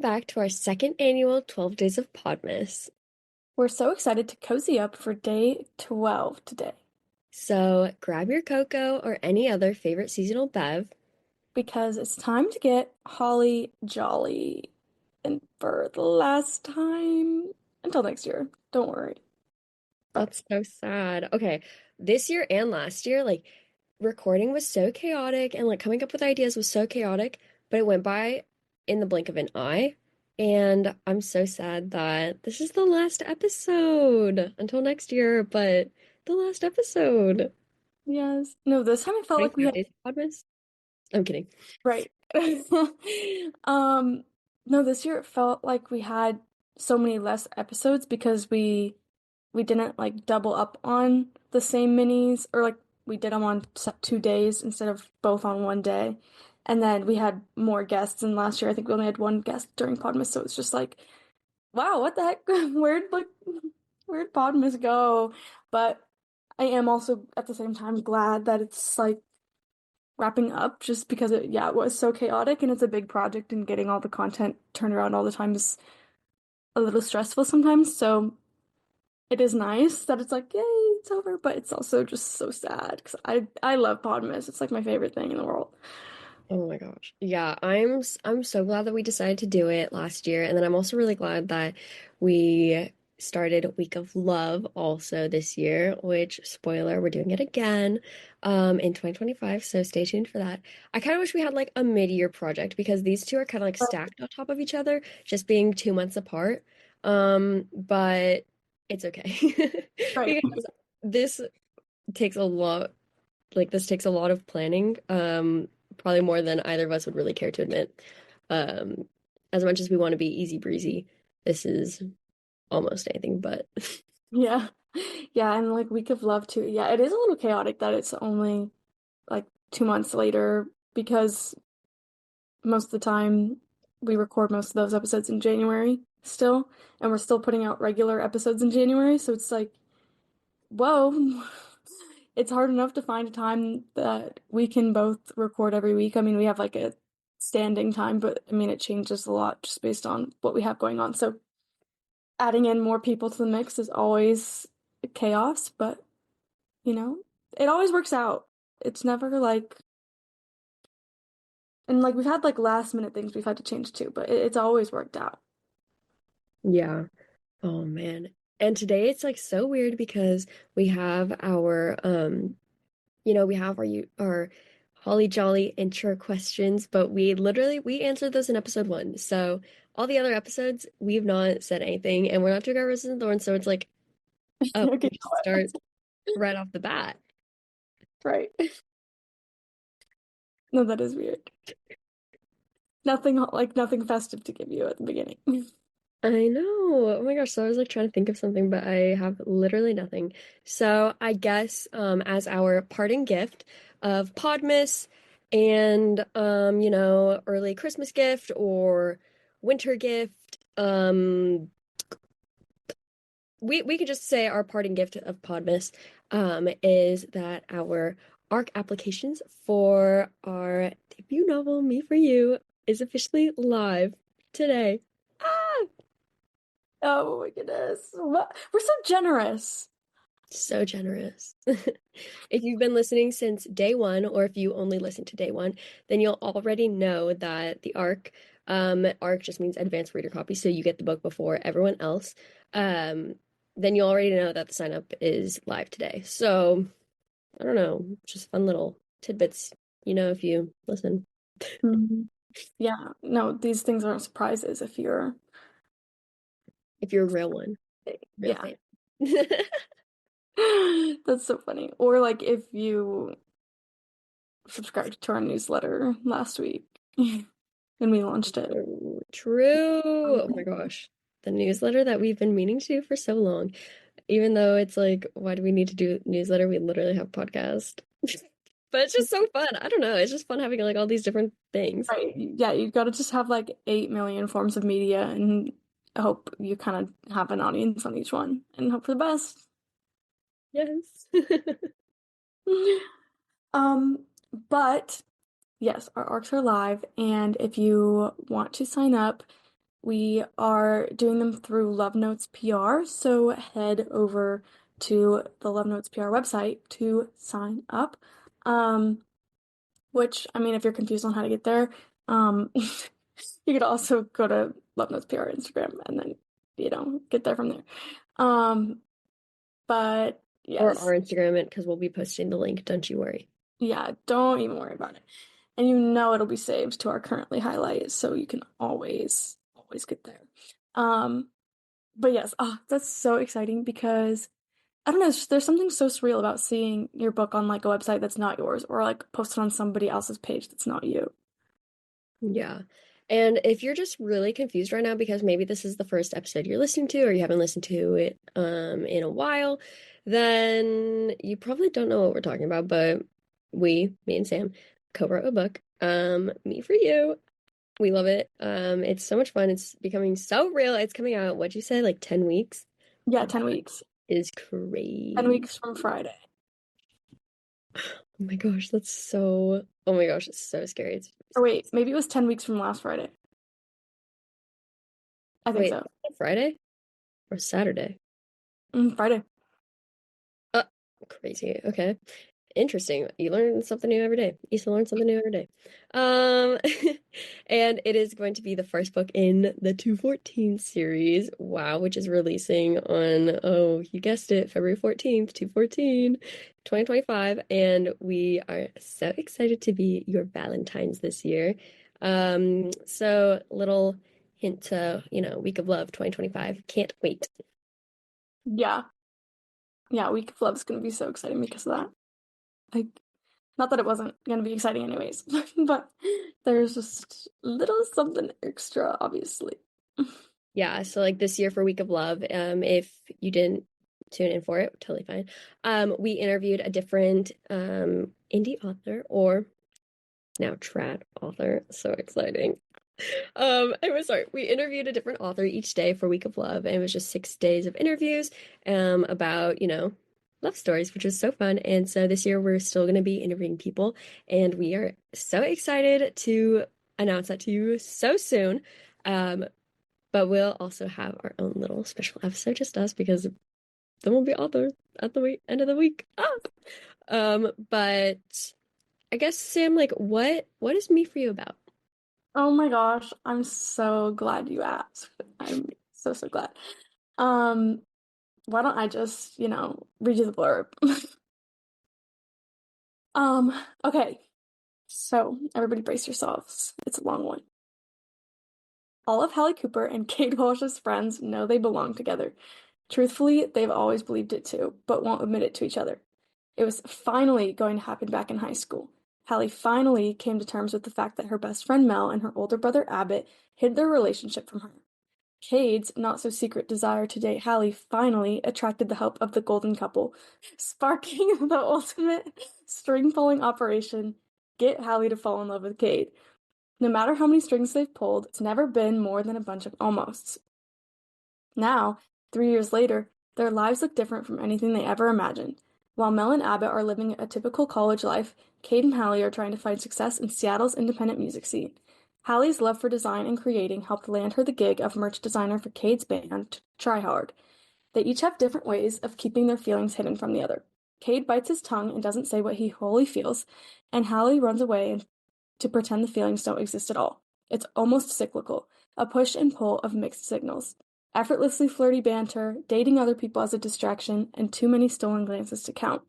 back to our second annual 12 Days of Podmas. We're so excited to cozy up for day 12 today So grab your cocoa or any other favorite seasonal bev. because it's time to get holly jolly. And for the last time until next year, don't worry. But That's so sad. Okay, this year and last year, like recording was so chaotic and like coming up with ideas was so chaotic, but it went by in the blink of an eye. And I'm so sad that this is the last episode until next year, but the last episode. yes, no, this time I felt like we 25 had days of Podmas? I'm kidding. right. Um, no, this year it felt like we had so many less episodes because we didn't like double up on the same minis, or like we did them on 2 days instead of both on one day. And then we had more guests, and last year I think we only had one guest during Podmas, so it's just like, wow, what the heck? Where'd Podmas go? But I am also at the same time glad that it's like wrapping up, just because it was so chaotic and it's a big project, and getting all the content turned around all the time is a little stressful sometimes. So it is nice that it's like, yay, it's over, but it's also just so sad because I love Podmas. It's like my favorite thing in the world. Oh my gosh. Yeah, I'm so glad that we decided to do it last year. And then I'm also really glad that we started Week of Love also this year, which spoiler, we're doing it again in 2025. So stay tuned for that. I kind of wish we had like a mid-year project because these two are kind of like stacked on top of each other, just being 2 months apart. But it's okay. Right. Because this takes a lot this takes a lot of planning, probably more than either of us would really care to admit. Um, as much as we want to be easy breezy, this is almost anything but. Yeah. Yeah, and like Week of Love too. Yeah, it is a little chaotic that it's only like 2 months later, because most of the time we record most of those episodes in January still, and we're still putting out regular episodes in January, so it's like, whoa. It's hard enough to find a time that we can both record every week. I mean, we have like a standing time, but I mean, it changes a lot just based on what we have going on. So adding in more people to the mix is always chaos, but you know, it always works out. It's never like, and like we've had like last minute things we've had to change too, but it's always worked out. Yeah. Oh man. And today it's like so weird because we have our we have our Holly Jolly intro questions, but we answered those in episode 1. So all the other episodes we've not said anything and we're not doing our roses and thorns, so it's like, oh, Okay, we just start right off the bat. right. No, that is weird. Nothing festive to give you at the beginning. I know. Oh my gosh. So I was like trying to think of something, but I have literally nothing. So I guess as our parting gift of Podmas and early Christmas gift or winter gift, we could just say our parting gift of Podmas is that our ARC applications for our debut novel, Me for You, is officially live today. Ah! Oh my goodness. We're so generous. So generous. If you've been listening since day one, or if you only listen to day one, then you'll already know that the ARC just means advanced reader copy, so you get the book before everyone else. Um, then you already know that the sign up is live today. So I don't know, just fun little tidbits, if you listen. Mhm. Yeah, no, these things aren't surprises if you're, If you're a real one, real yeah. fan. That's so funny. Or like if you subscribed to our newsletter last week when we launched it. Oh, true. Oh my gosh. The newsletter that we've been meaning to for so long. Even though it's like, why do we need to do newsletter? We literally have podcast. But it's just so fun. I don't know. It's just fun having like all these different things. Right. Yeah, you've got to just have like 8 million forms of media, and hope you kind of have an audience on each one and hope for the best. Yes. Um, but yes, our arcs are live, and if you want to sign up, We are doing them through Love Notes PR, so head over to the Love Notes PR website to sign up. Um, which, I mean, if you're confused on how to get there, you could also go to Love Notes PR Instagram and then, get there from there. Um, but Or our yes, Instagram it because we'll be posting the link, don't you worry. yeah, don't even worry about it. And it'll be saved to our currently highlight, so you can always get there. Um, but yes, that's so exciting because I don't know, there's something so surreal about seeing your book on like a website that's not yours or like posted on somebody else's page that's not you. Yeah. And if you're just really confused right now because maybe this is the first episode you're listening to or you haven't listened to it in a while, then you probably don't know what we're talking about, but me and Sam, co-wrote a book, Me for You. We love it. It's so much fun. It's becoming so real. It's coming out, what'd you say, like 10 weeks? Yeah, That 10 weeks. is 10 crazy. weeks from Friday. Oh my gosh, that's so, oh my gosh, it's so scary. Or wait, maybe it was 10 weeks from last Friday. I think Wait, so. Friday or Saturday? Friday. Uh, Crazy. Okay. Interesting. You learn something new every day. You used to learn something new every day. Um, and it is going to be the first book in the 214 series. Wow, which is releasing on, oh, you guessed it, February 14th, 2025. And we are so excited to be your Valentines this year. So little hint to, Week of Love 2025. Can't wait. Yeah. Yeah, Week of Love is gonna be so exciting because of that. Like, not that it wasn't gonna be exciting anyways, but there's just a little something extra, obviously. Yeah, so like this year for Week of Love, if you didn't tune in for it, totally fine. We interviewed a different indie author or now trad author. So exciting. I was sorry. We interviewed a different author each day for Week of Love, and it was just 6 days of interviews about, love stories, which was so fun. And so this year we're still going to be interviewing people, and we are so excited to announce that to you so soon. Um, but we'll also have our own little special episode, just us, because then we'll be author at the end of the week. But I guess Sam, like, what is Me for You about? Oh my gosh, I'm so glad you asked. I'm so, so glad. Um, why don't I just, read you the blurb? Okay. So everybody brace yourselves. It's a long one. All of Hallie Cooper and Kate Walsh's friends know they belong together. Truthfully, they've always believed it too, but won't admit it to each other. It was finally going to happen back in high school. Hallie finally came to terms with the fact that her best friend Mel and her older brother Abbott hid their relationship from her. Cade's not-so-secret desire to date Hallie finally attracted the help of the golden couple, sparking the ultimate string-pulling operation, get Hallie to fall in love with Cade. No matter how many strings they've pulled, it's never been more than a bunch of almosts. Now, 3 years later, their lives look different from anything they ever imagined. While Mel and Abbott are living a typical college life, Cade and Hallie are trying to find success in Seattle's independent music scene. Hallie's love for design and creating helped land her the gig of merch designer for Cade's band, Try Hard. They each have different ways of keeping their feelings hidden from the other. Cade bites his tongue and doesn't say what he wholly feels, and Hallie runs away to pretend the feelings don't exist at all. It's almost cyclical, a push and pull of mixed signals. Effortlessly flirty banter, dating other people as a distraction, and too many stolen glances to count.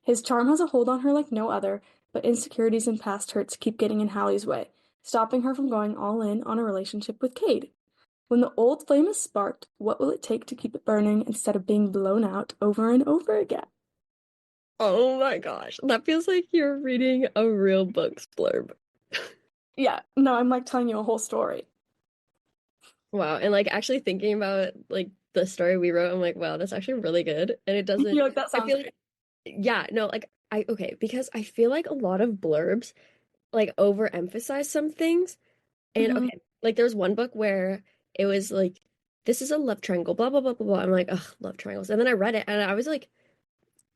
His charm has a hold on her like no other, but insecurities and past hurts keep getting in Hallie's way, stopping her from going all in on a relationship with Cade. When the old flame is sparked, what will it take to keep it burning instead of being blown out over and over again? Oh my gosh, that feels like you're reading a real book's blurb. Yeah, no, I'm like telling you a whole story. Wow, and like actually thinking about like the story we wrote, I'm like, wow, that's actually really good. And it doesn't, You're like, that I sounds feel right. like, yeah, no, like okay, because I feel like a lot of blurbs like overemphasize some things. And Hmm. okay, like there was one book where it was like, this is a love triangle, blah, blah, blah, blah, blah. I'm like, ugh, love triangles. And then I read it and I was like,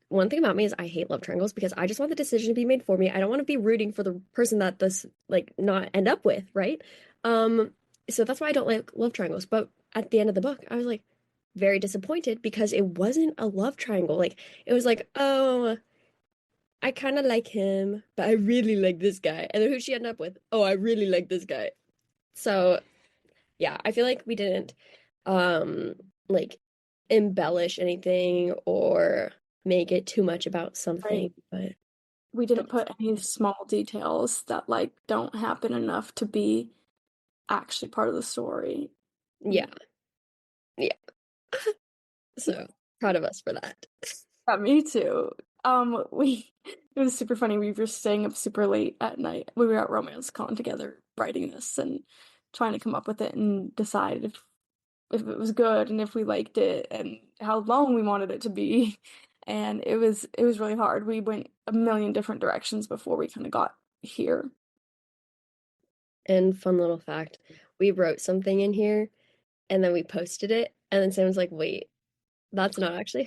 one thing about me is I hate love triangles because I just want the decision to be made for me. I don't want to be rooting for the person that this like not end up with, right? Um, so that's why I don't like love triangles. But at the end of the book, I was like very disappointed because it wasn't a love triangle. Like it was like, oh, I kind of like him, but I really like this guy. And then who she ended up with? Oh, I really like this guy. So yeah, I feel like we didn't um like embellish anything or make it too much about Right. something, but We didn't that's put any small details that like don't happen enough to be actually part of the story. yeah, yeah. So proud of us for that. Yeah, me too. We it was super funny. We were staying up super late at night. We were at Romance Con together writing this and trying to come up with it and decide if it was good and if we liked it and how long we wanted it to be. And it was really hard. We went a million different directions before we kind of got here. And fun little fact, we wrote something in here and then we posted it, and then Sam was like, "Wait, that's not actually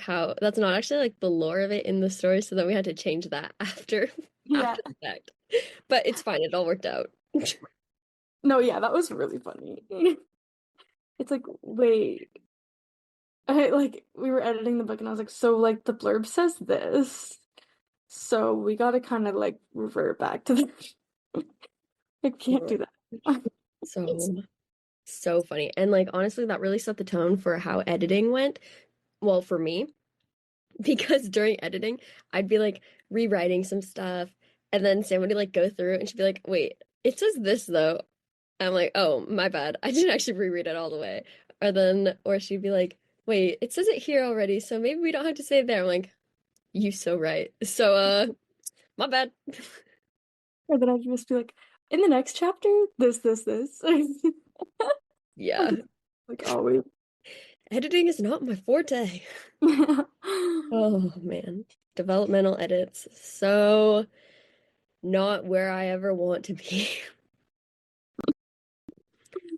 like the lore of it in the story." So then we had to change that after Yeah. after the fact. But it's fine, it all worked out. No, yeah, that was really funny. It's like, wait, like we were editing the book and I was like, so like the blurb says this. So we gotta kind of like revert back to the I can't do that. So so funny. And like honestly, that really set the tone for how editing went. Well, for me, because during editing, I'd be like rewriting some stuff, and then Sam would like go through and she'd be like, "Wait, it says this though." I'm like, "Oh, my bad. I didn't actually reread it all the way." Or she'd be like, "Wait, it says it here already, so maybe we don't have to say it there." I'm like, "You so right." So, my bad. Or then I'd just be like, in the next chapter, this. Yeah, Like always. editing is not my forte. Oh man, developmental edits. So not where I ever want to be.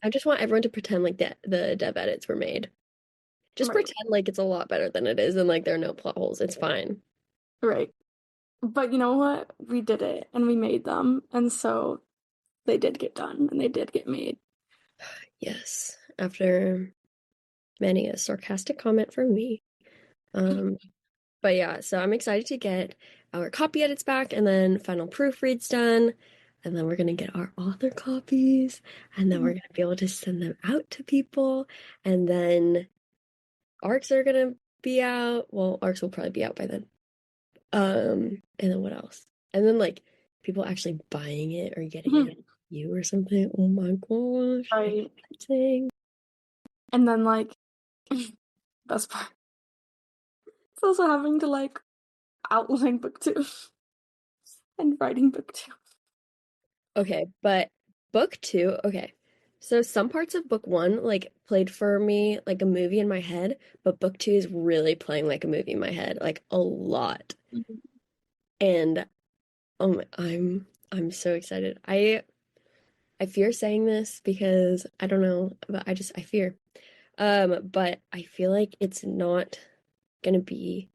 I just want everyone to pretend like the dev edits were made. Just Right, pretend like it's a lot better than it is and like there are no plot holes. It's fine. right. But you know what? We did it and we made them. And so they did get done and they did get made. Yes. After many a sarcastic comment from me. Um, but yeah, so I'm excited to get our copy edits back and then final proofreads done. And then we're gonna get our author copies, and then we're gonna be able to send them out to people. And then arcs are gonna be out. Well, arcs will probably be out by then. And then what else? And then like people actually buying it or getting it Mhm. on you or something. Oh my gosh, Right. exciting. And then like best part. It's also having to like outline book two and writing book two. Okay, but book two, okay. So some parts of book one like played for me like a movie in my head, but book two is really playing like a movie in my head, like a lot. And I'm so excited. I fear saying this because I don't know, but I fear. But I feel like it's not gonna be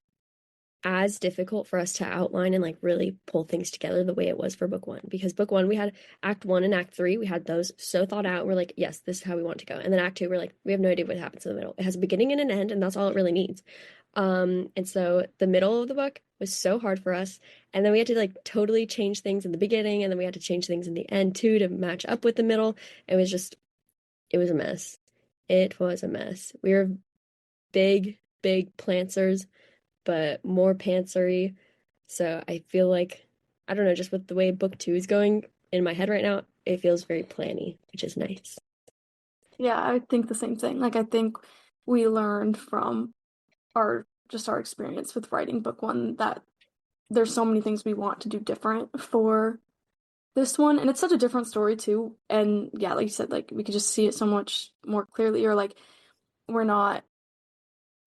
as difficult for us to outline and like really pull things together the way it was for book one. Because book one, we had act one and act three, we had those so thought out. We're like, yes, this is how we want to go. And then act two, we're like, we have no idea what happens in the middle. It has a beginning and an end, and that's all it really needs. And so the middle of the book was so hard for us. And then we had to like totally change things in the beginning, and then we had to change things in the end too to match up with the middle. It was a mess. It was a mess. We were big plantsers, but more pantsery. So I feel like, I don't know, just with the way book two is going in my head right now, it feels very planny, which is nice. Yeah, I think the same thing. Like I think we learned from our experience with writing book one that there's so many things we want to do different for this one, and it's such a different story too. And yeah, like you said, like we could just see it so much more clearly, or like we're not,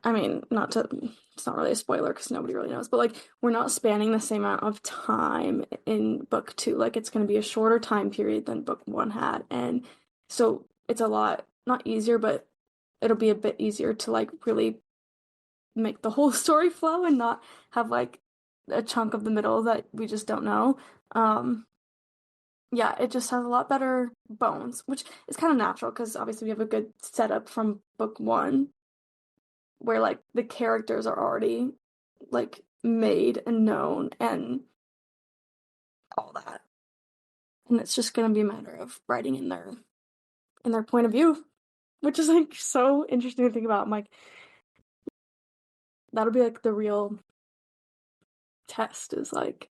I mean, not to, it's not really a spoiler because nobody really knows, but like we're not spanning the same amount of time in book two. Like it's going to be a shorter time period than book one had. And so it's a lot, not easier, but it'll be a bit easier to like really make the whole story flow and not have like a chunk of the middle that we just don't know. Um, Yeah, it just has a lot better bones, which is kind of natural because obviously we have a good setup from book one where like the characters are already like made and known and all that. And it's just gonna be a matter of writing in their point of view, which is like so interesting to think about. I'm like, that'll be like the real test is like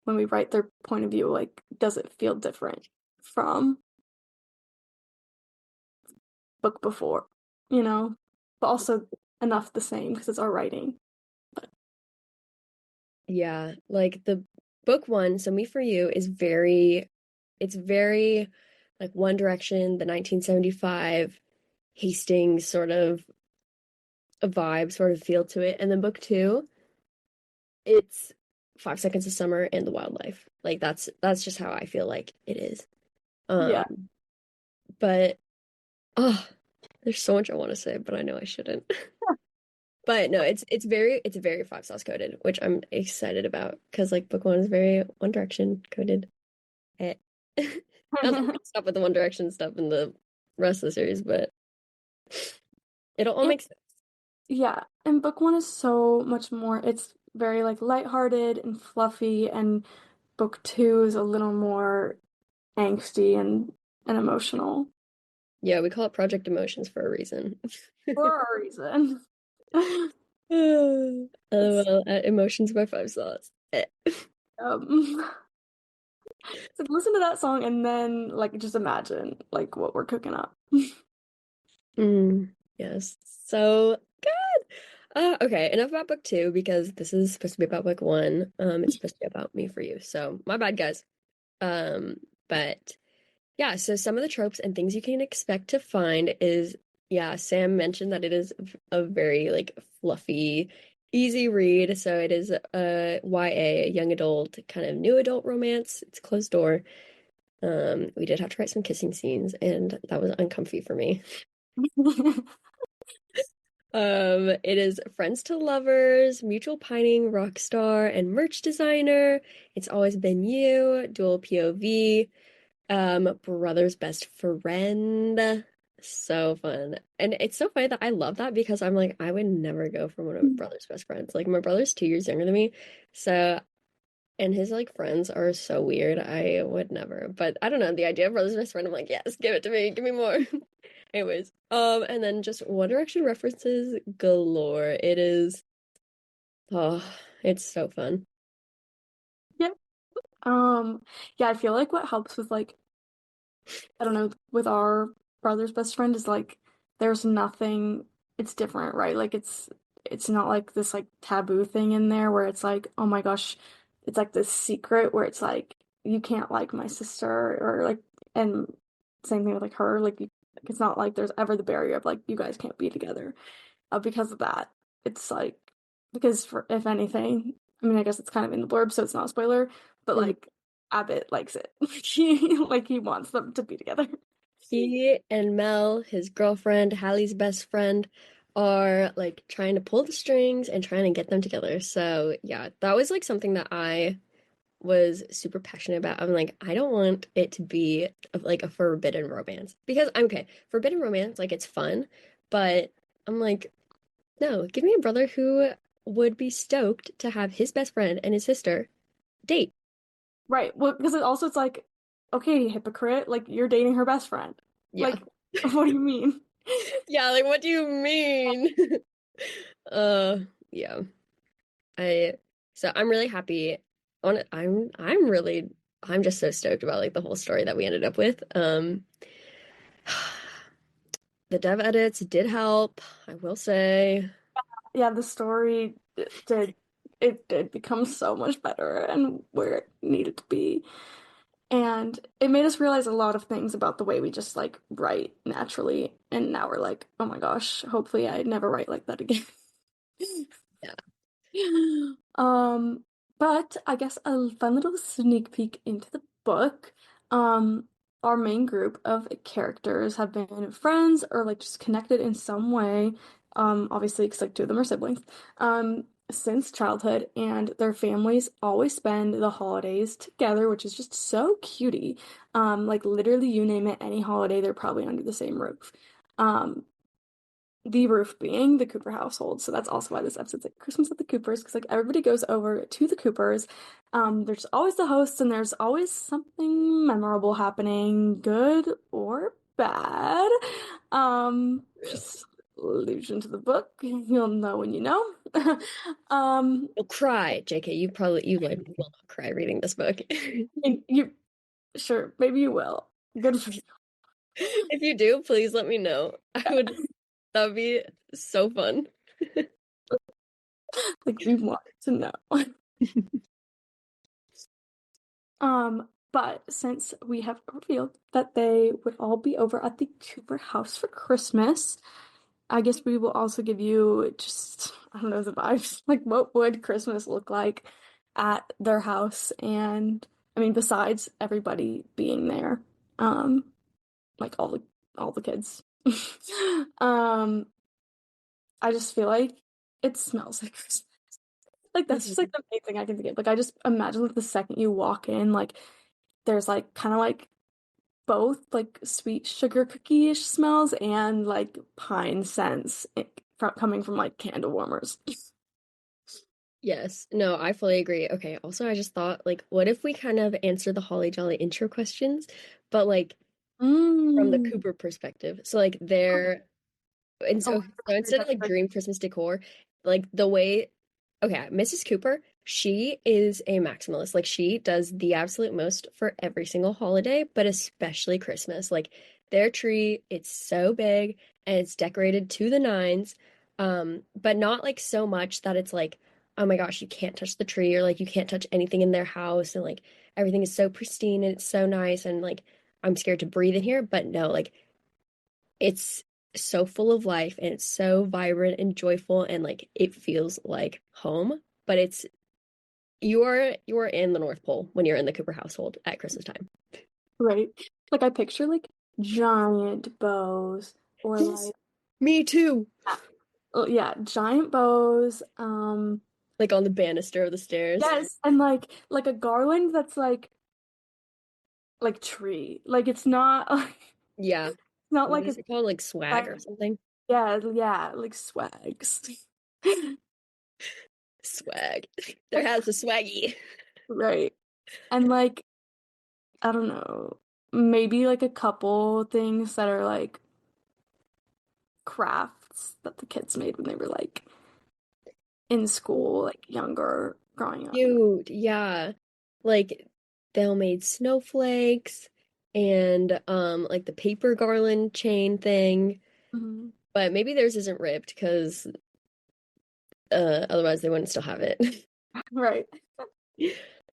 when we write their point of view, like, does it feel different from book before, you know? But also enough the same because it's our writing. But Yeah, like the book one, So Me for You is it's very like One Direction, the 1975 Hastings sort of a vibe, sort of feel to it. And then book two, it's 5 Seconds of Summer and the Wildlife. Like that's just how I feel like it is. yeah. But oh, there's so much I want to say, but I know I shouldn't. But no, it's very five sauce coded, which I'm excited about because like book one is very One Direction coded. Eh. Not that we're gonna stop with the One Direction stuff in the rest of the series, but it'll all It make sense. yeah, and book one is so much more. It's very like lighthearted and fluffy, and book two is a little more angsty and emotional Yeah, we call it Project Emotions for a reason. for a reason. It's LOL at Emotions by Five Sauce. Eh. um it's like listen to that song and then like just imagine like what we're cooking up. Yes, so good. Okay, enough about book two because this is supposed to be about book one. It's supposed to be about Me for You. So my bad, guys. But yeah, so some of the tropes and things you can expect to find is, yeah, Sam mentioned that it is a very like fluffy, easy read. So it is a YA, a young adult, kind of new adult romance. It's closed door. We did have to write some kissing scenes, and that was uncomfy for me. It is friends to lovers, mutual pining, rock star, and merch designer. It's always been you, dual POV. Brother's best friend. So fun. And it's so funny that I love that because I'm like, I would never go for one of my brother's best friends. Like my brother's 2 years younger than me. So, and his like friends are so weird. I would never. But I don't know, the idea of brother's best friend, I'm like, yes, give it to me. Give me more. Anyways, and then just One Direction references galore. It is, oh, it's so fun. Yeah. Yeah, I feel like what helps with like I don't know, with our brother's best friend is like there's nothing it's different, right? Like it's not like this like taboo thing in there where it's like, oh my gosh, it's like this secret where it's like you can't like my sister or like and same thing with like her, like it's not like there's ever the barrier of like you guys can't be together. Because of that. It's like because for if anything, I mean I guess it's kind of in the blurb, so it's not a spoiler, but Mhm. like Abbott likes it. Like he wants them to be together. He and Mel, his girlfriend, Hallie's best friend, are like trying to pull the strings and trying to get them together. So, yeah, that was like something that I was super passionate about. I'm like, I don't want it to be like a forbidden romance because I'm okay. Forbidden romance, like it's fun, but I'm like, no, give me a brother who would be stoked to have his best friend and his sister date. Right. Well, because it's like, okay, hypocrite, like you're dating her best friend. Yeah. Like, what do you mean? Yeah, like what do you mean? Uh, yeah. I so I'm really happy on it. I'm just so stoked about like the whole story that we ended up with. The dev edits did help, I will say. Yeah, the story it did become so much better and where it needed to be. And it made us realize a lot of things about the way we just like write naturally. And now we're like, oh my gosh, hopefully I never write like that again. Yeah. Um, but I guess a fun little sneak peek into the book. Um, our main group of characters have been friends or like just connected in some way. Obviously, because like two of them are siblings. since childhood, and their families always spend the holidays together, which is just so cutie. Like literally you name it, any holiday, they're probably under the same roof. Um, the roof being the Cooper household. So that's also why this episode's like Christmas at the Coopers, because like everybody goes over to the Coopers. There's always the hosts, and there's always something memorable happening, good or bad. Just allusion to the book. You'll know when you know. Um, You'll cry, JK. You like will not cry reading this book. and you sure, maybe you will. Good for you. If you do, please let me know. That would be so fun. Like we want to know. But since we have revealed that they would all be over at the Cooper house for Christmas, I guess we will also give you just, I don't know, the vibes. Like, what would Christmas look like at their house? And I mean, besides everybody being there, um, like all the kids. Um, I just feel like it smells like Christmas. Like that's just like the main thing I can think of. Like I just imagine like the second you walk in, like there's like kind of like both like sweet sugar cookie-ish smells and like pine scents coming from like candle warmers. Yes. No, I fully agree. Okay, also I just thought like what if we kind of answer the Holly Jolly intro questions, but like from the Mm. Cooper perspective. So like they're and Oh, so, so instead of that's like right. dream Christmas decor, like the way, okay, Mrs. Cooper, she is a maximalist. Like she does the absolute most for every single holiday, but especially Christmas. Like their tree, it's so big and it's decorated to the nines, but not like so much that it's like, oh my gosh, you can't touch the tree or like you can't touch anything in their house and like everything is so pristine and it's so nice and like I'm scared to breathe in here. But no, like it's so full of life and it's so vibrant and joyful and like it feels like home. But it's you are in the North Pole when you're in the Cooper household at Christmas time. Right. Like I picture like giant bows or Yes, like me too. oh yeah, giant bows. Like on the banister of the stairs. Yes, and like a garland that's like tree. Like it's not like Yeah. not What like is a it called? Like swag like or something? yeah, like swags. Swag. There has the swaggy. Right. And like I don't know, maybe like a couple things that are like crafts that the kids made when they were like in school, like younger, growing up. Cute. Yeah. Like they'll made snowflakes and like the paper garland chain thing. Mhm. But maybe theirs isn't ripped because otherwise they wouldn't still have it. Right.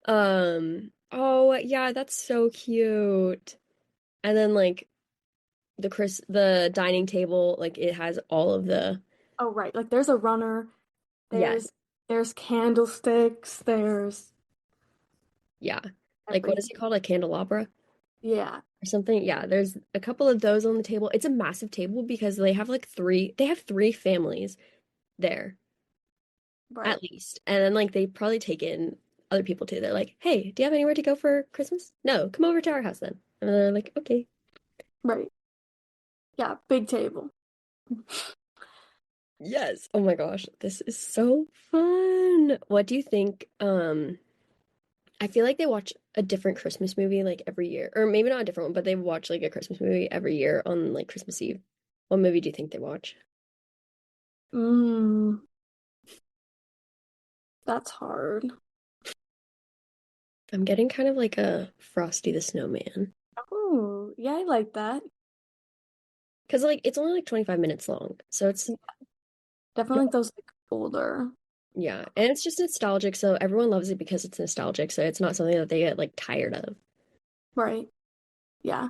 Oh yeah, that's so cute. And then like the dining table, like it has all of the Oh, right. Like there's a runner, yeah, there's candlesticks, there's yeah. Like what is it everything. called? A candelabra Yeah, or something? Yeah, there's a couple of those on the table. It's a massive table because they have three families there right. at least. And then like they probably take in other people too. They're like, "Hey, do you have anywhere to go for Christmas? No, come over to our house then." And they're like, "Okay." Right. Yeah, big table. Yes. Oh my gosh, this is so fun. What do you think? I feel like they watch a different Christmas movie like every year, or maybe not a different one, but they watch like a Christmas movie every year on like Christmas Eve. What movie do you think they watch? Mm, that's hard. I'm getting kind of like a Frosty the Snowman Oh, yeah, I like that. because like it's only like 25 minutes long, so it's Yeah, definitely those like older. yeah, and it's just nostalgic, so everyone loves it because it's nostalgic, so it's not something that they get like tired of. Right. Yeah,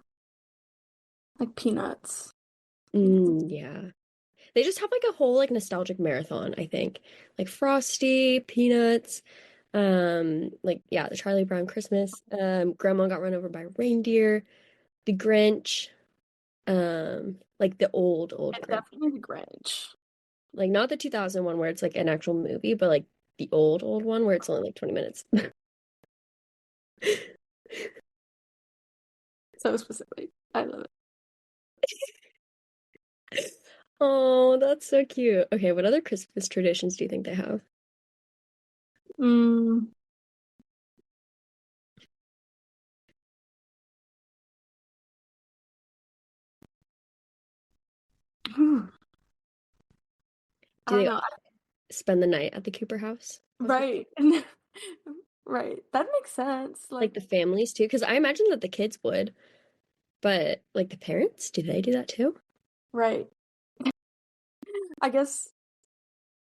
like peanuts. Peanuts. Yeah. They just have like a whole like nostalgic marathon, I think. Like Frosty, Peanuts, like yeah, the Charlie Brown Christmas, Grandma Got Run Over by a Reindeer, The Grinch, like the old And Grinch. definitely the Grinch. Like not the 2001 where it's like an actual movie, but like the old one where it's only like 20 minutes. So specific. I love it. Oh, that's so cute. Okay, what other Christmas traditions do you think they have? Mm. I Do don't they know. all spend the night at the Cooper house? Right. Right. That makes sense. Like the families too? Because I imagine that the kids would, but like the parents, do they do that too? Right. I guess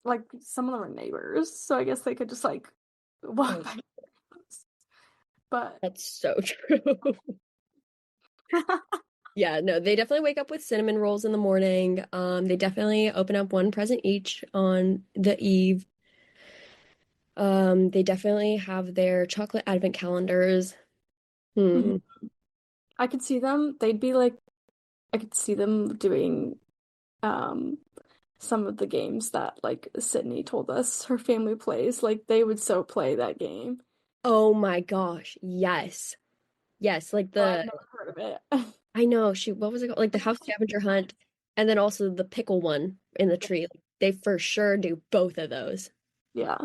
like some of them are neighbors, so I guess they could just like walk Oh, by. But that's so true. Yeah, no, they definitely wake up with cinnamon rolls in the morning. They definitely open up one present each on the eve. They definitely have their chocolate advent calendars. Mhm. Hmm. I could see them. They'd be like I could see them doing um some of the games that like Sydney told us her family plays. Like they would so play that game. Oh my gosh. Yes. Yes, like But I've the never heard of it. I know, shoot, what was it called? Like the house scavenger hunt and then also the pickle one in the tree. Like, they for sure do both of those. Yeah.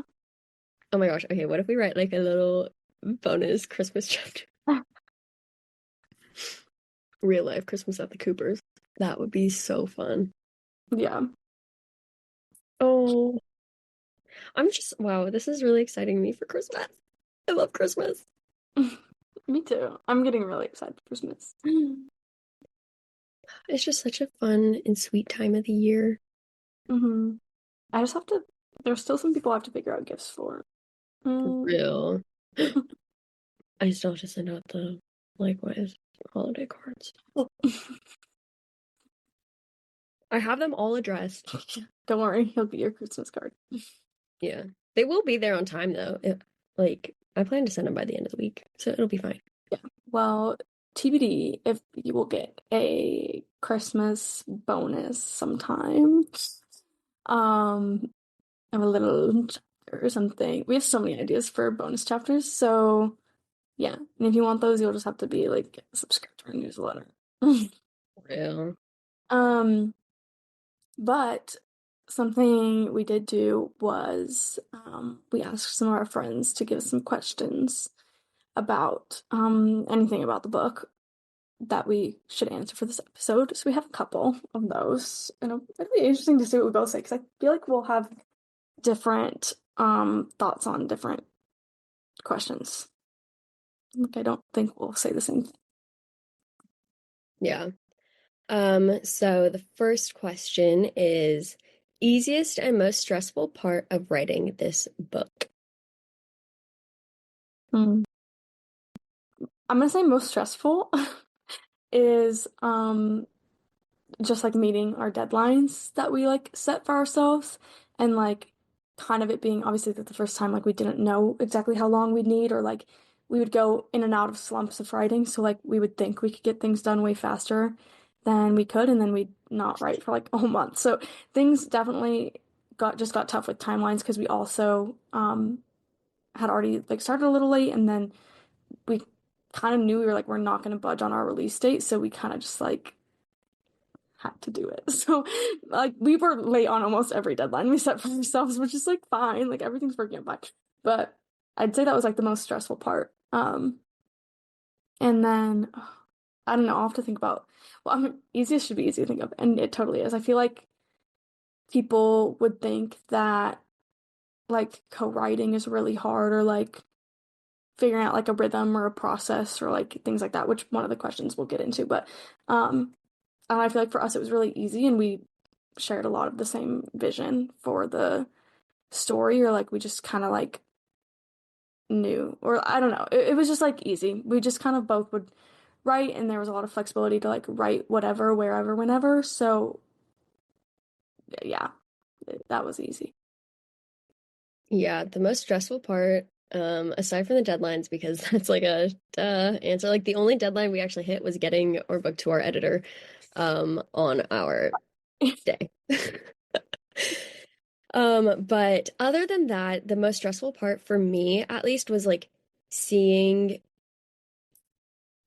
Oh my gosh. Okay, what if we write like a little bonus Christmas chapter? Real life Christmas at the Coopers. That would be so fun. Yeah. Oh, I'm just, wow, this is really exciting me for Christmas. I love Christmas. Me too. I'm getting really excited for Christmas. It's just such a fun and sweet time of the year. hmm I just have to, there's still some people I have to figure out gifts for. For Mm. real. I still have to send out the likewise holiday cards. I have them all addressed. Don't worry, he'll get your Christmas card. Yeah. They will be there on time though. Like I plan to send them by the end of the week, so it'll be fine. Yeah. Well, TBD if you will get a Christmas bonus sometime. Um, of a little chapter or something. We have so many ideas for bonus chapters, so yeah. And if you want those, you'll just have to be like subscribed to our newsletter. For real. Um, but something we did do was we asked some of our friends to give us some questions about anything about the book that we should answer for this episode. So we have a couple of those, and it'll be interesting to see what we both say because I feel like we'll have different thoughts on different questions. Like I don't think we'll say the same thing. Yeah. So the first question is easiest and most stressful part of writing this book. Hmm. I'm gonna say most stressful is just like meeting our deadlines that we like set for ourselves and like kind of it being obviously that the first time like we didn't know exactly how long we'd need or like we would go in and out of slumps of writing so like we would think we could get things done way faster than we could and then we'd not write for like a whole month. So things definitely got tough with timelines because we also had already like started a little late and then we kind of knew we were like we're not going to budge on our release date so we kind of just like had to do it. So like we were late on almost every deadline we set for ourselves, which is like fine. Like everything's working out fine. But I'd say that was like the most stressful part. And then I don't know, I'll have to think about well, I mean easiest should be easy to think of, and it totally is. I feel like people would think that like co-writing is really hard or like figuring out like a rhythm or a process or like things like that, which one of the questions we'll get into. But and I feel like for us it was really easy and we shared a lot of the same vision for the story or like we just kind of like knew or I don't know. It was just like easy. We just kind of both would write and there was a lot of flexibility to like write whatever, wherever, whenever. So yeah, that was easy. Yeah, the most stressful part, aside from the deadlines, because that's like a duh answer. Like the only deadline we actually hit was getting our book to our editor, on our day. But other than that, the most stressful part for me, at least, was like seeing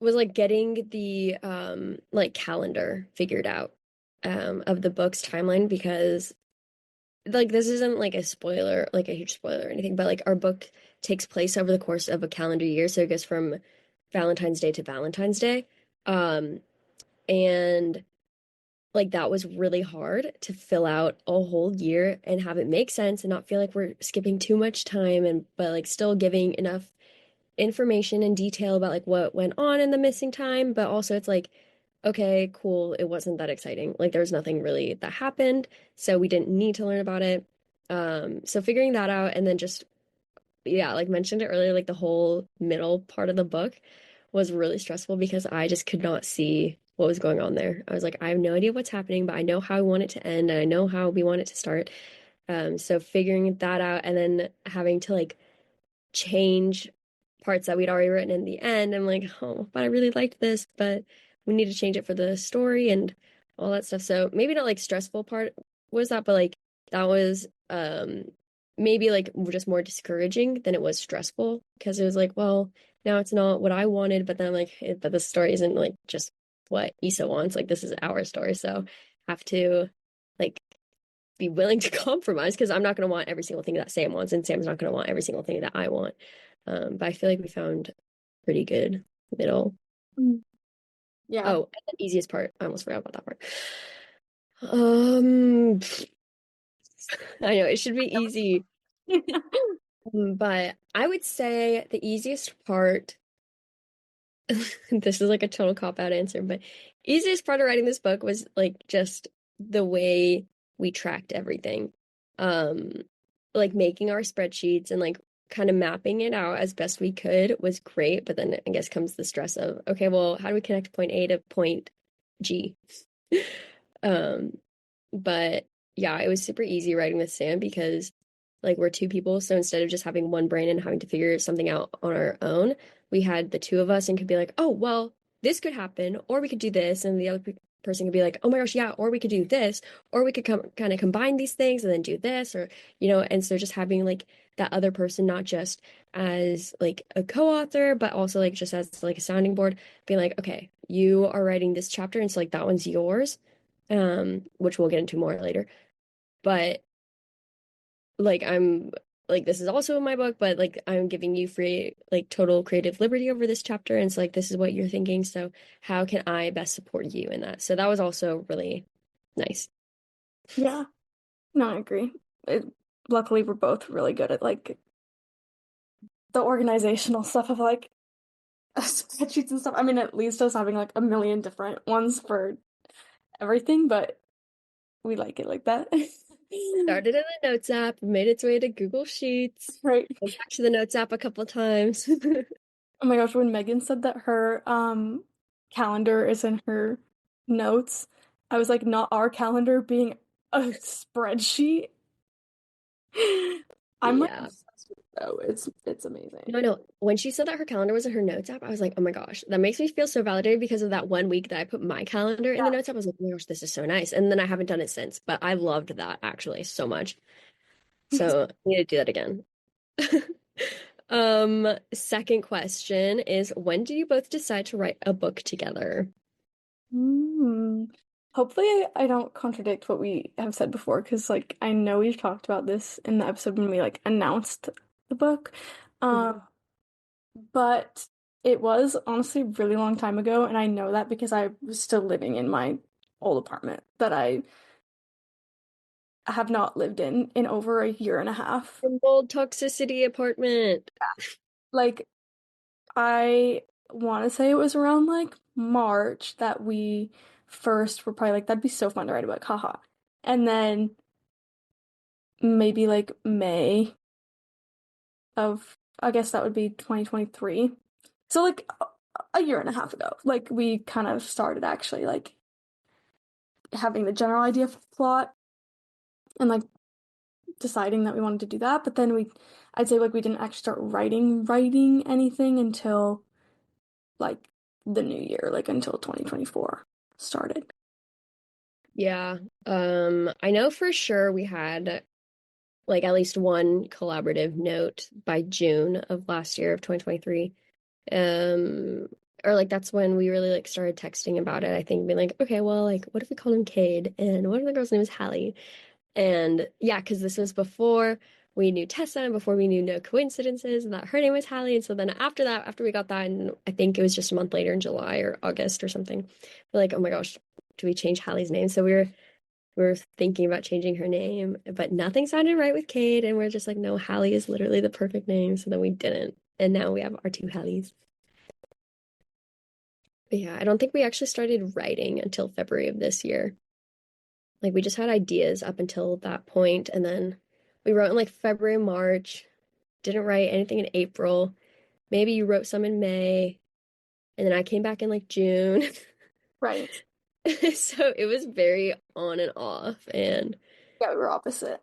was like getting the like calendar figured out of the book's timeline because like this isn't like a spoiler, like a huge spoiler or anything, but like our book takes place over the course of a calendar year, so it goes from Valentine's Day to Valentine's Day. Um, and like that was really hard to fill out a whole year and have it make sense and not feel like we're skipping too much time and but like still giving enough information and detail about like what went on in the missing time, but also it's like, okay, cool, it wasn't that exciting. Like there was nothing really that happened, so we didn't need to learn about it. So figuring that out and then just yeah, like mentioned it earlier, like the whole middle part of the book was really stressful because I just could not see what was going on there. I was like, I have no idea what's happening, but I know how I want it to end and I know how we want it to start. So figuring that out and then having to like change parts that we'd already written in the end. I'm like, oh, but I really liked this, but we need to change it for the story and all that stuff. So maybe not like stressful part was that, but like that was maybe like just more discouraging than it was stressful because it was like, well, now it's not what I wanted, but then I'm like, but the story isn't like just what Issa wants. Like this is our story, so I have to like be willing to compromise because I'm not going to want every single thing that Sam wants, and Sam's not going to want every single thing that I want. But I feel like we found pretty good middle. Mm. Yeah. Oh, and the easiest part. I almost forgot about that part. Um, I know it should be easy, but I would say the easiest part, this is like a total cop-out answer, but easiest part of writing this book was like just the way we tracked everything. Um, like making our spreadsheets and like kind of mapping it out as best we could was great, but then I guess comes the stress of, okay, well, how do we connect point A to point G? Um, but yeah, it was super easy writing with Sam because like we're two people, so instead of just having one brain and having to figure something out on our own, we had the two of us and could be like, oh, well, this could happen, or we could do this, and the other person could be like, oh my gosh, yeah, or we could do this, or we could kind of combine these things and then do this, or and so just having like that other person not just as like a co-author, but also like just as like a sounding board, being like, okay, you are writing this chapter, and so like that one's yours, which we'll get into more later. But like I'm like this is also in my book, but like I'm giving you free like total creative liberty over this chapter, and it's like this is what you're thinking, so how can I best support you in that? So that was also really nice. Yeah. No, I agree. It, luckily, we're both really good at like the organizational stuff of like spreadsheets and stuff. I mean, at least us having like a million different ones for everything, but we like it like that. Started in the Notes app, made its way to Google Sheets, Right. went back to the Notes app a couple of times. Oh my gosh, when Megan said that her calendar is in her notes, I was like, not our calendar being a spreadsheet. I'm like Yeah. obsessed with it though. It's amazing. No, no. When she said that her calendar was in her notes app, I was like, oh my gosh, that makes me feel so validated because of that one week that I put my calendar in the Yeah. notes app. I was like, oh my gosh, this is so nice. And then I haven't done it since, but I loved that actually so much. So I need to do that again. Second question is when did you both decide to write a book together? Hmm. Hopefully I don't contradict what we have said before because like I know we've talked about this in the episode when we like announced the book. Mhm. Um, but it was honestly a really long time ago, and I know that because I was still living in my old apartment that I have not lived in over a year and a half. From Bold Toxicity Apartment. Like I want to say it was around like March that we first were probably like that'd be so fun to write about, haha. And then maybe like May of I guess that would be 2023. So like a year and a half ago, like we kind of started actually like having the general idea for the plot and like deciding that we wanted to do that, but then I'd say like we didn't actually start writing anything until like the new year, like until 2024 started. Yeah. I know for sure we had like at least one collaborative note by June of last year of 2023. Um, or like that's when we really like started texting about it. I think being like, okay, well, like what if we called him Cade? And what if the girl's name is Hallie? And yeah, because this was before we knew Tessa and before we knew no coincidences and that her name was Hallie. And so then after that, after we got that, and I think it was just a month later in July or August or something, we're like, oh my gosh, do we change Hallie's name? So we were thinking about changing her name, but nothing sounded right with Cade, and we're just like, no, Hallie is literally the perfect name. So then we didn't. And now we have our two Hallies. But yeah, I don't think we actually started writing until February of this year. Like we just had ideas up until that point, and then we wrote in like February, March, didn't write anything in April. Maybe you wrote some in May, and then I came back in like June. Right. So it was very on and off, and Yeah, we were opposite.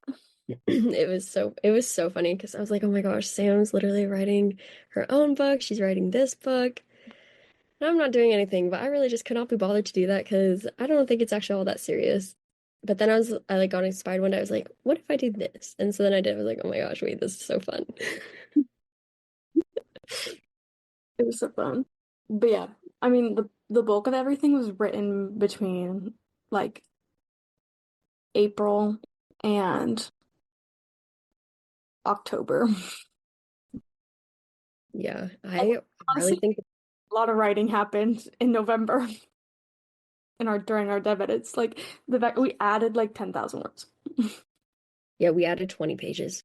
it was so funny because I was like, oh my gosh, Sam's literally writing her own book. She's writing this book. And I'm not doing anything, but I really just could not be bothered to do that because I don't think it's actually all that serious. But then I like got inspired one day. I was like, what if I do this? And so then I did. I was like, oh my gosh, wait, this is so fun. It was so fun. But yeah, I mean the bulk of everything was written between like April and October. Yeah, Like I really honestly, think a lot of writing happened in November in our during our dev edits. Like the fact we added like 10,000 words. yeah, we added 20 pages.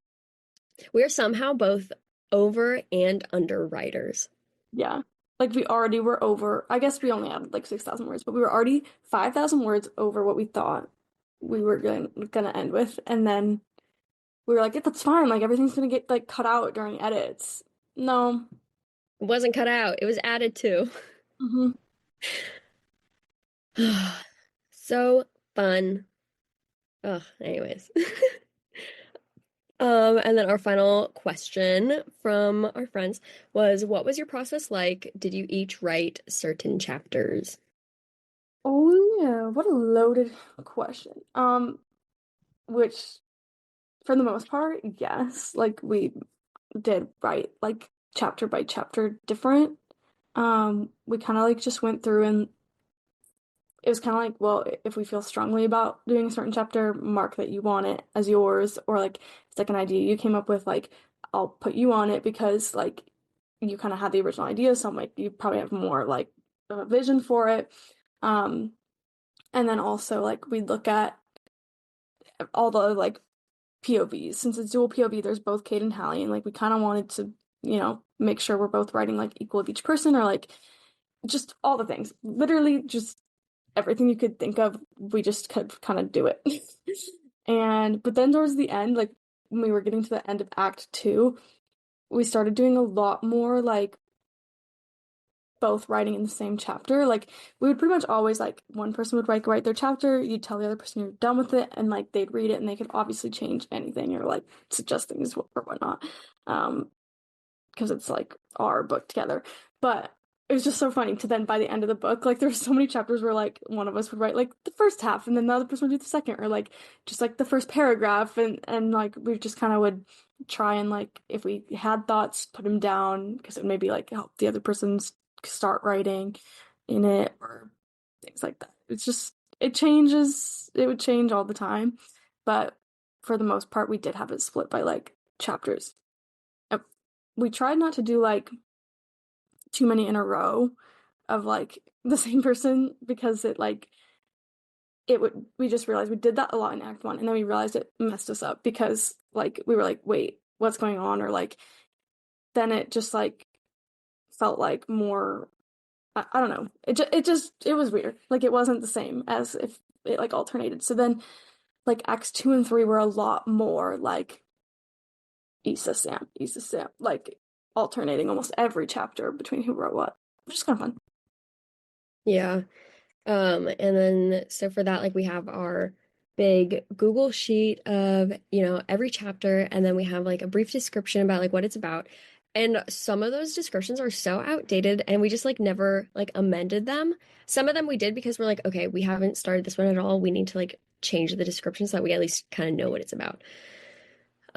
We are somehow both over and under writers. Yeah. Like we already were over, I guess we only added like 6,000 words, but we were already 5,000 words over what we thought we were gonna end with. And then we were like, yeah, that's fine. Like everything's gonna get like cut out during edits. No. It wasn't cut out, it was added to. Hmm. So fun. Ugh, anyways. And then our final question from our friends was, what was your process like? Did you each write certain chapters? Oh yeah, what a loaded question. Which for the most part, yes, like we did write like chapter by chapter different. We kind of like just went through and it was kind of like, well, if we feel strongly about doing a certain chapter, mark that you want it as yours, or like it's like an idea you came up with, like I'll put you on it because like you kind of had the original idea, so I'm like you probably have more like of a vision for it. Um, and then also like we look at all the like POVs. Since it's dual POV, there's both Kate and Hallie, and like we kind of wanted to, make sure we're both writing like equal of each person or like just all the things. Literally just everything you could think of, we just could kind of do it. And but then towards the end, like when we were getting to the end of Act 2, we started doing a lot more like both writing in the same chapter. Like we would pretty much always like one person would write their chapter, you'd tell the other person you're done with it, and like they'd read it and they could obviously change anything or like suggest things or whatnot. Um, because it's like our book together. But it was just so funny to then by the end of the book, like there's so many chapters where like one of us would write like the first half and then the other person would do the second, or like just like the first paragraph, and like we just kind of would try and like if we had thoughts, put them down because it would maybe like help the other person's start writing in it or things like that. It's just it changes, it would change all the time, but for the most part we did have it split by like chapters. Uh, We tried not to do like too many in a row of like the same person because it like it would we just realized we did that a lot in Act 1, and then we realized it messed us up because like we were like, wait, what's going on? Or like then it just like felt like more, I don't know. It was weird. Like it wasn't the same as if it like alternated. So then like Acts 2 and 3 were a lot more like Issa Sam, like alternating almost every chapter between who wrote what, which is kind of fun. Yeah. And then so for that, like we have our big Google sheet of, every chapter, and then we have like a brief description about like what it's about. And some of those descriptions are so outdated and we just like never like amended them. Some of them we did because we're like, okay, we haven't started this one at all. We need to like change the description so that we at least kind of know what it's about.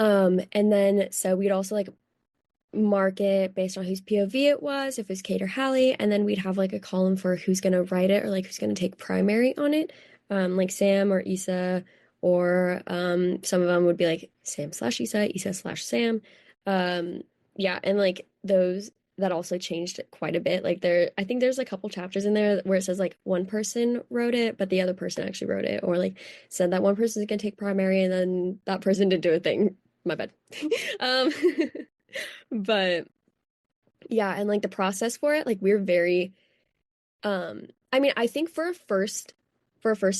And then so we'd also like mark it based on whose POV it was, if it was Kate or Hallie, and then we'd have like a column for who's gonna write it or like who's gonna take primary on it, like Sam or Issa, or some of them would be like Sam slash Issa, Issa slash Sam, yeah, and like those that also changed quite a bit. Like there, I think there's a couple chapters in there where it says like one person wrote it, but the other person actually wrote it, or like said that one person is gonna take primary and then that person did do a thing. My bad. Um, but yeah, and like the process for it, like we're very I mean, I think for a first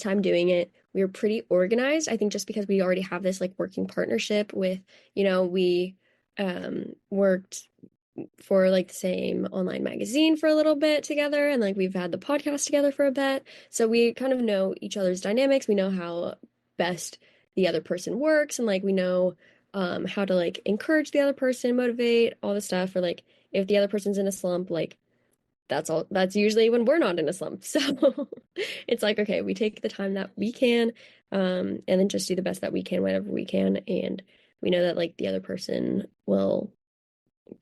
time doing it, we were pretty organized. I think just because we already have this like working partnership with, we worked for like the same online magazine for a little bit together and like we've had the podcast together for a bit. So we kind of know each other's dynamics. We know how best the other person works and like we know how to like encourage the other person, motivate, all the stuff or like if the other person's in a slump, like that's usually when we're not in a slump. So it's like, okay, we take the time that we can, and then just do the best that we can whenever we can. And we know that like the other person will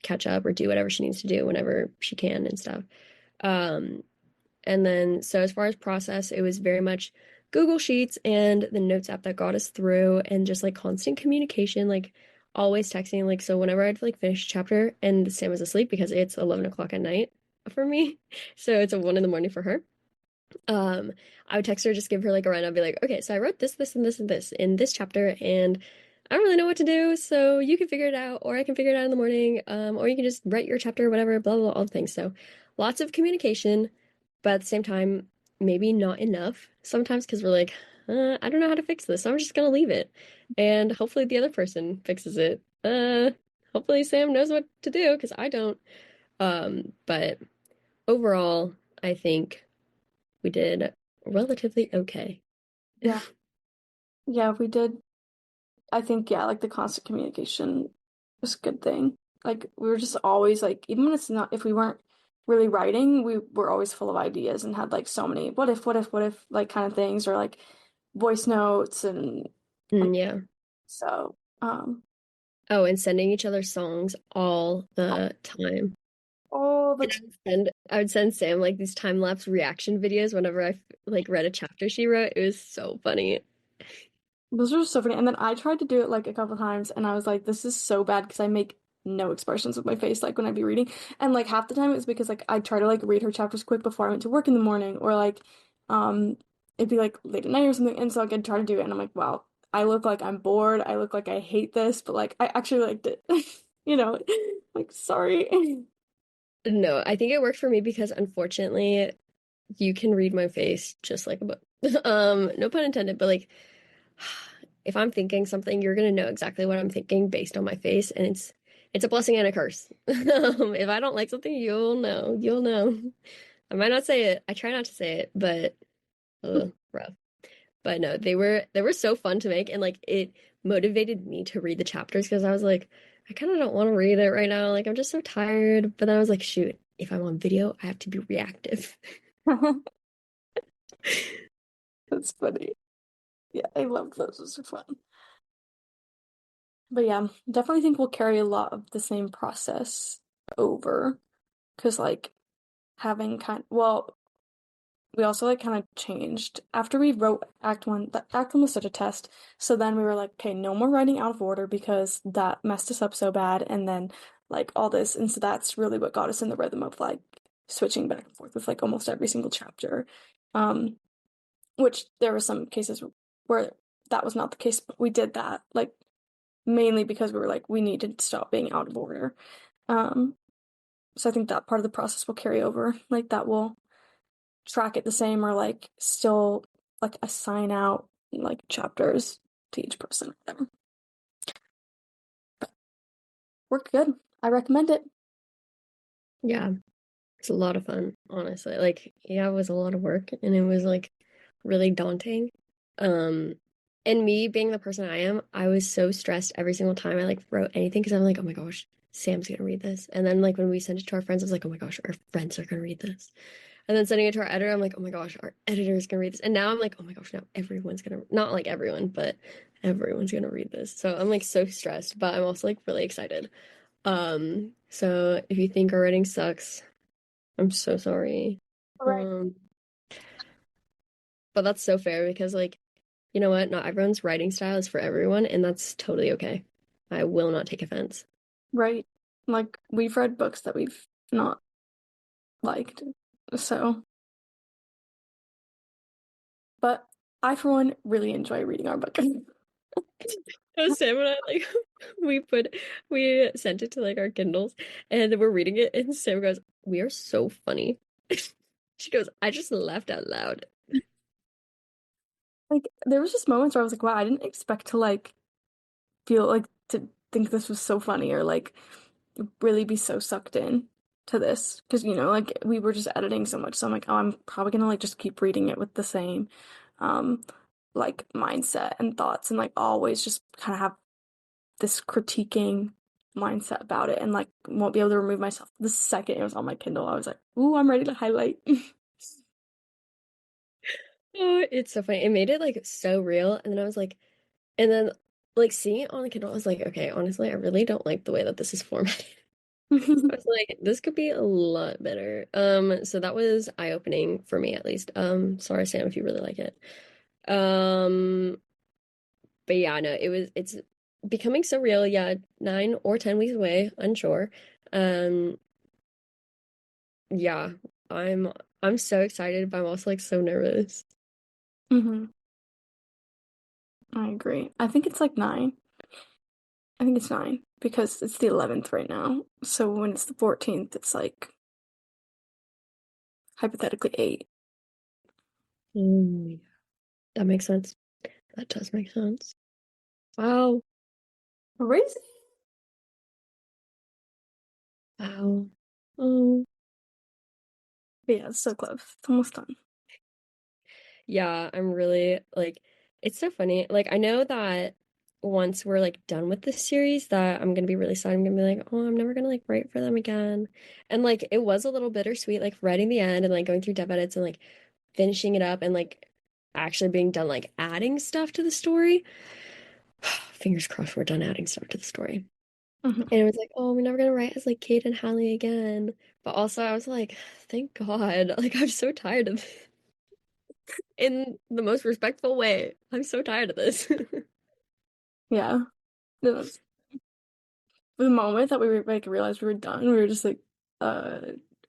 catch up or do whatever she needs to do whenever she can and stuff. Um, and then so as far as process, it was very much Google Sheets and the notes app that got us through and just like constant communication, like always texting. Like so whenever I'd like finish a chapter and Sam was asleep because it's 11 o'clock at night for me. So it's a 1 in the morning for her. Um, I would text her, just give her like a run. I'd be like, okay, so I wrote this, this, and this, and this in this chapter, and I don't really know what to do, so you can figure it out, or I can figure it out in the morning, or you can just write your chapter, whatever, blah, blah, blah, all the things. So lots of communication, but at the same time, maybe not enough sometimes because we're like, I don't know how to fix this, so I'm just gonna leave it. And hopefully the other person fixes it. Hopefully Sam knows what to do because I don't. But overall, I think we did relatively okay. Yeah. Yeah, we did. I think, yeah, like the constant communication was a good thing. Like we were just always like, even when it's not, if we weren't really writing, we were always full of ideas and had like so many what if, like kind of things or like voice notes and Yeah. so, Oh, and sending each other songs all the time. oh, And I would send Sam like these time lapse reaction videos whenever I like read a chapter she wrote. It was so funny. those are so funny. And then I tried to do it like a couple times and I was like, this is so bad because I make no expressions with my face like when I'd be reading. And like half the time it was because like I'd try to like read her chapters quick before I went to work in the morning or like um it'd be like late at night or something. And so like, I'd try to do it and I'm like, wow, I look like I'm bored. I look like I hate this, but like I actually liked it. You know, like sorry. No, I think it worked for me because unfortunately you can read my face just like a book. No pun intended, but like if I'm thinking something, you're gonna know exactly what I'm thinking based on my face, and it's a blessing and a curse. If I don't like something, you'll know. You'll know. I might not say it. I try not to say it, but rough. But no, they were so fun to make, and like it motivated me to read the chapters because I was like, I kind of don't want to read it right now. Like I'm just so tired. But then I was like, shoot, if I'm on video, I have to be reactive. That's funny. Yeah, I love those. Those are fun. But yeah, definitely think we'll carry a lot of the same process over. Because like having well, we also like kind of changed after we wrote Act One. That Act One was such a test. So then we were like, okay, no more writing out of order because that messed us up so bad. And then like all this, and so that's really what got us in the rhythm of like switching back and forth with like almost every single chapter. Um, which there were some cases where that was not the case, but we did that like mainly because we were like we needed to stop being out of order. Um, so I think that part of the process will carry over. Like that will track it the same or like still like assign out like chapters to each person or whatever. Worked good. I recommend it. Yeah, it's a lot of fun, honestly. Like, yeah, it was a lot of work and it was like really daunting. Um, and me being the person I am, I was so stressed every single time I like wrote anything because I'm like, oh my gosh, Sam's gonna read this. And then like when we sent it to our friends, I was like, oh my gosh, our friends are gonna read this. And then sending it to our editor, I'm like, oh my gosh, our editor is gonna read this. And now I'm like, oh my gosh, now everyone's gonna, not like everyone, but everyone's gonna read this. So I'm like so stressed, but I'm also like really excited. So if you think our writing sucks, I'm so sorry. Right. Um, but that's so fair because like, you know what? Not everyone's writing style is for everyone, and that's totally okay. I will not take offense. Right. Like we've read books that we've not liked. So, but I for one really enjoy reading our book. So Sam and I like we put we sent it to like our Kindles and we're reading it and Sam goes, "We are so funny." She goes, "I just laughed out loud." Like there was just moments where I was like, wow, I didn't expect to like feel like to think this was so funny or like really be so sucked in to this because like we were just editing so much, so I'm like, oh, I'm probably gonna like just keep reading it with the same um like mindset and thoughts and like always just kind of have this critiquing mindset about it and like won't be able to remove myself. The second it was on my Kindle, I was like, ooh, I'm ready to highlight. Oh, it's so funny. It made it like so real and then I was like and then like seeing it on the Kindle, I was like, okay, honestly, I really don't like the way that this is formatted. I was like, this could be a lot better. So that was eye-opening for me at least. Sorry, Sam, if you really like it. Um, but yeah, no, it's becoming so real. Yeah, 9 or 10 weeks away, unsure. Um, yeah, I'm I'm so excited, but I'm also like so nervous. hmm I agree. I think it's like 9. I think it's 9 because it's the 11th right now. So when it's the 14th, it's like hypothetically 8. Mm, that makes sense. That does make sense. Wow. Crazy. Wow. Oh. But yeah, it's so close. It's almost done. Yeah, I'm really like it's so funny. Like I know that once we're like done with this series that I'm gonna be really sad. I'm gonna be like, oh, I'm never gonna like write for them again. And like it was a little bittersweet, like writing the end and like going through dev edits and like finishing it up and like actually being done like adding stuff to the story. Fingers crossed we're done adding stuff to the story. hmm And it was like, oh, we're never gonna write as like Kate and Hallie again. But also I was like, thank God. Like I'm so tired of in the most respectful way. I'm so tired of this. Yeah. It was the moment that we were like realized we were done, we were just like, uh,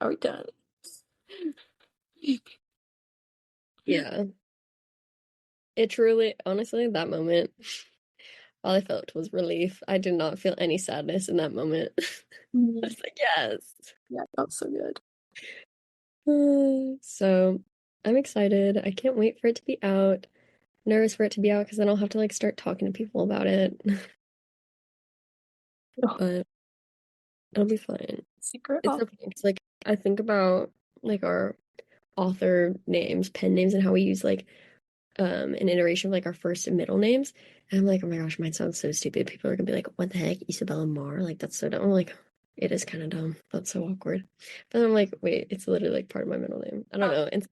are we done? Yeah. It truly, honestly, that moment, all I felt was relief. I did not feel any sadness in that moment. I Mhm. was like, yes. Yeah, it felt so good. So I'm excited. I can't wait for it to be out. Nervous for it to be out because then I'll have to like start talking to people about it. Oh, But it'll be fine. secret It's off. okay. It's like I think about like our author names, pen names, and how we use like an iteration of like our first and middle names. And I'm like, oh my gosh, mine sounds so stupid. People are gonna be like, what the heck, Isabella Mar? Like that's so dumb. I'm like, it is kind of dumb. That's so awkward. But I'm like, wait, it's literally like part of my middle name. I don't know. And so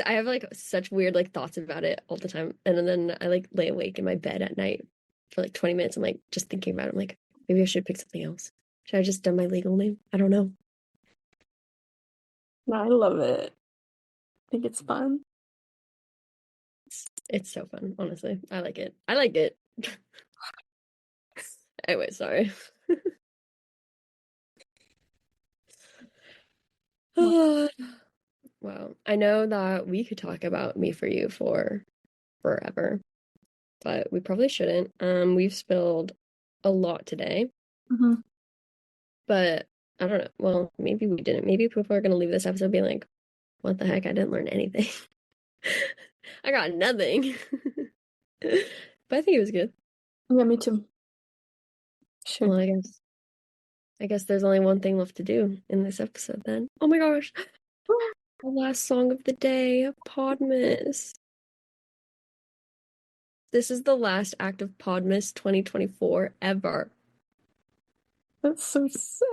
I have like such weird like thoughts about it all the time. And then I like lay awake in my bed at night for like 20 minutes. I'm like just thinking about it. I'm like, maybe I should pick something else. Should I just done my legal name? I don't know. No, I love it. I think it's fun. It's so fun, honestly. I like it. I like it. Anyway, sorry. Well, Wow. I know that we could talk about Me for You for forever, but we probably shouldn't. We've spilled a lot today, mhm. but I don't know. Well, maybe we didn't. Maybe people are gonna leave this episode being like, what the heck? I didn't learn anything. I got nothing. But I think it was good. Yeah, me too. Sure. Well, I guess there's only one thing left to do in this episode then. Oh my gosh. The last song of the day, Podmas. This is the last act of Podmas 2024 ever. That's so sad.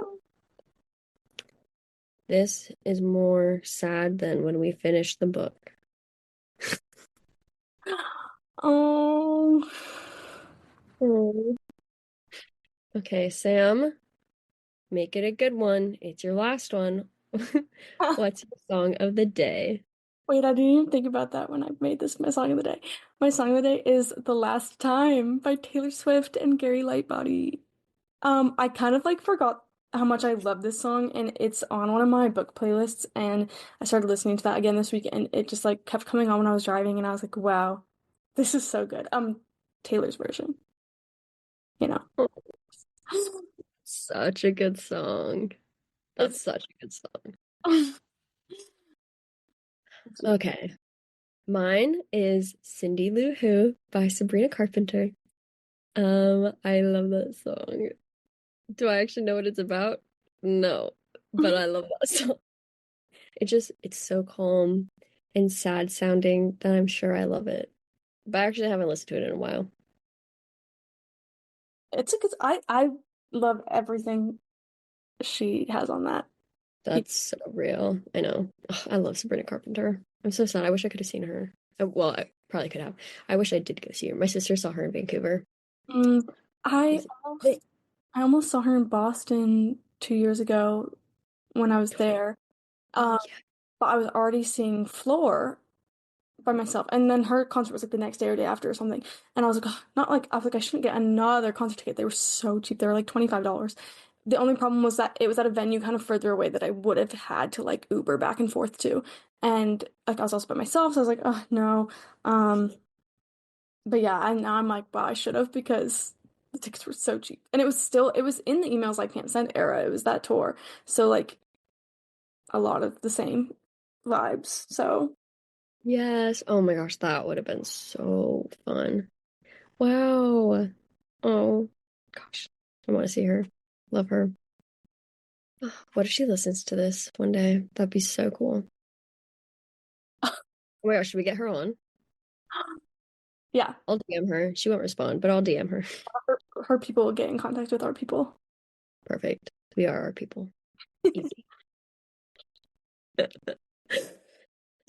This is more sad than when we finished the book. Oh. Okay, Sam, make it a good one. It's your last one. What's your song of the day? Wait, I didn't even think about that when I made this my song of the day. My song of the day is The Last Time by Taylor Swift and Gary Lightbody. I kind of like forgot how much I love this song, and it's on one of my book playlists, and I started listening to that again this week, and it just like kept coming on when I was driving, and I was like, wow, this is so good. Taylor's version, you know. Oh, such a good song. It's That's such a good song. it's Okay, mine is Cindy Lou Who by Sabrina Carpenter. I love that song. Do I actually know what it's about? No, but I love that song. It's so calm and sad sounding that I'm sure I love it. But I actually haven't listened to it in a while. it's a good. I love everything she has on that. Keep That's so real. I know. Ugh, I love Sabrina Carpenter. I'm so sad. I wish I could have seen her. Well, I probably could have. I wish I did go see her. My sister saw her in Vancouver. Mm, I Is it- almost Wait. I almost saw her in Boston 2 years ago when I was there. Oh Um, yeah. but I was already seeing Floor by myself, and then her concert was like the next day or day after or something. And I was like, "Ugh," not like I was like I shouldn't get another concert ticket. They were so cheap. They were like $25. The only problem was that it was at a venue kind of further away that I would have had to like Uber back and forth to. And like I was also by myself, so I was like, oh no. Um, but yeah, now I'm like, wow, I should have because the tickets were so cheap. And it was in the emails I can't send era. It was that tour. So like a lot of the same vibes. So Yes. Oh my gosh, that would have been so fun. Wow. Oh gosh. I want to see her. Love her. Ugh, what if she listens to this one day? That'd be so cool. Oh my gosh, should we get her on? yeah, I'll DM her. She won't respond, but I'll DM her. her people will get in contact with our people. Perfect. We are our people. Easy.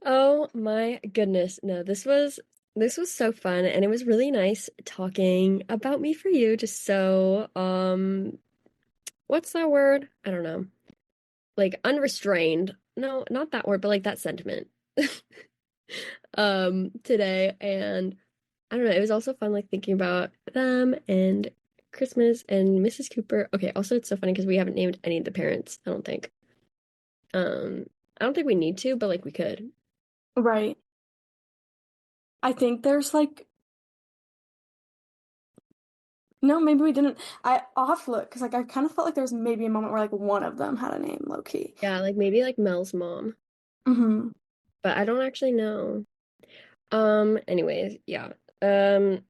Oh my goodness. No, this was so fun and it was really nice talking about me for you. Just so what's that word? I don't know. Like unrestrained. No, not that word, but like that sentiment. Today and I don't know, it was also fun like thinking about them and Christmas and Mrs. Cooper. Okay, also it's so funny because we haven't named any of the parents, I don't think. Um, I don't think we need to, but like we could. Right. I think there's like no, maybe we didn't. I'll have to look because like I kind of felt like there was maybe a moment where like one of them had a name low key. Yeah, like maybe like Mel's mom, Hmm. but I don't actually know. Anyways, yeah. No,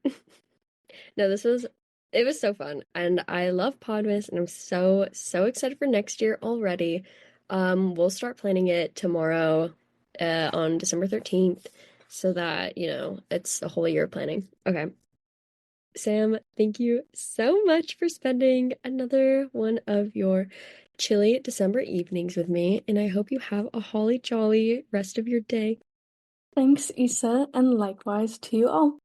it was so fun and I love Podmas and I'm so excited for next year already. We'll start planning it tomorrow, on December 13th so that, it's a whole year of planning. Okay. Sam, thank you so much for spending another one of your chilly December evenings with me, and I hope you have a holly jolly rest of your day. Thanks, Issa, and likewise to you all.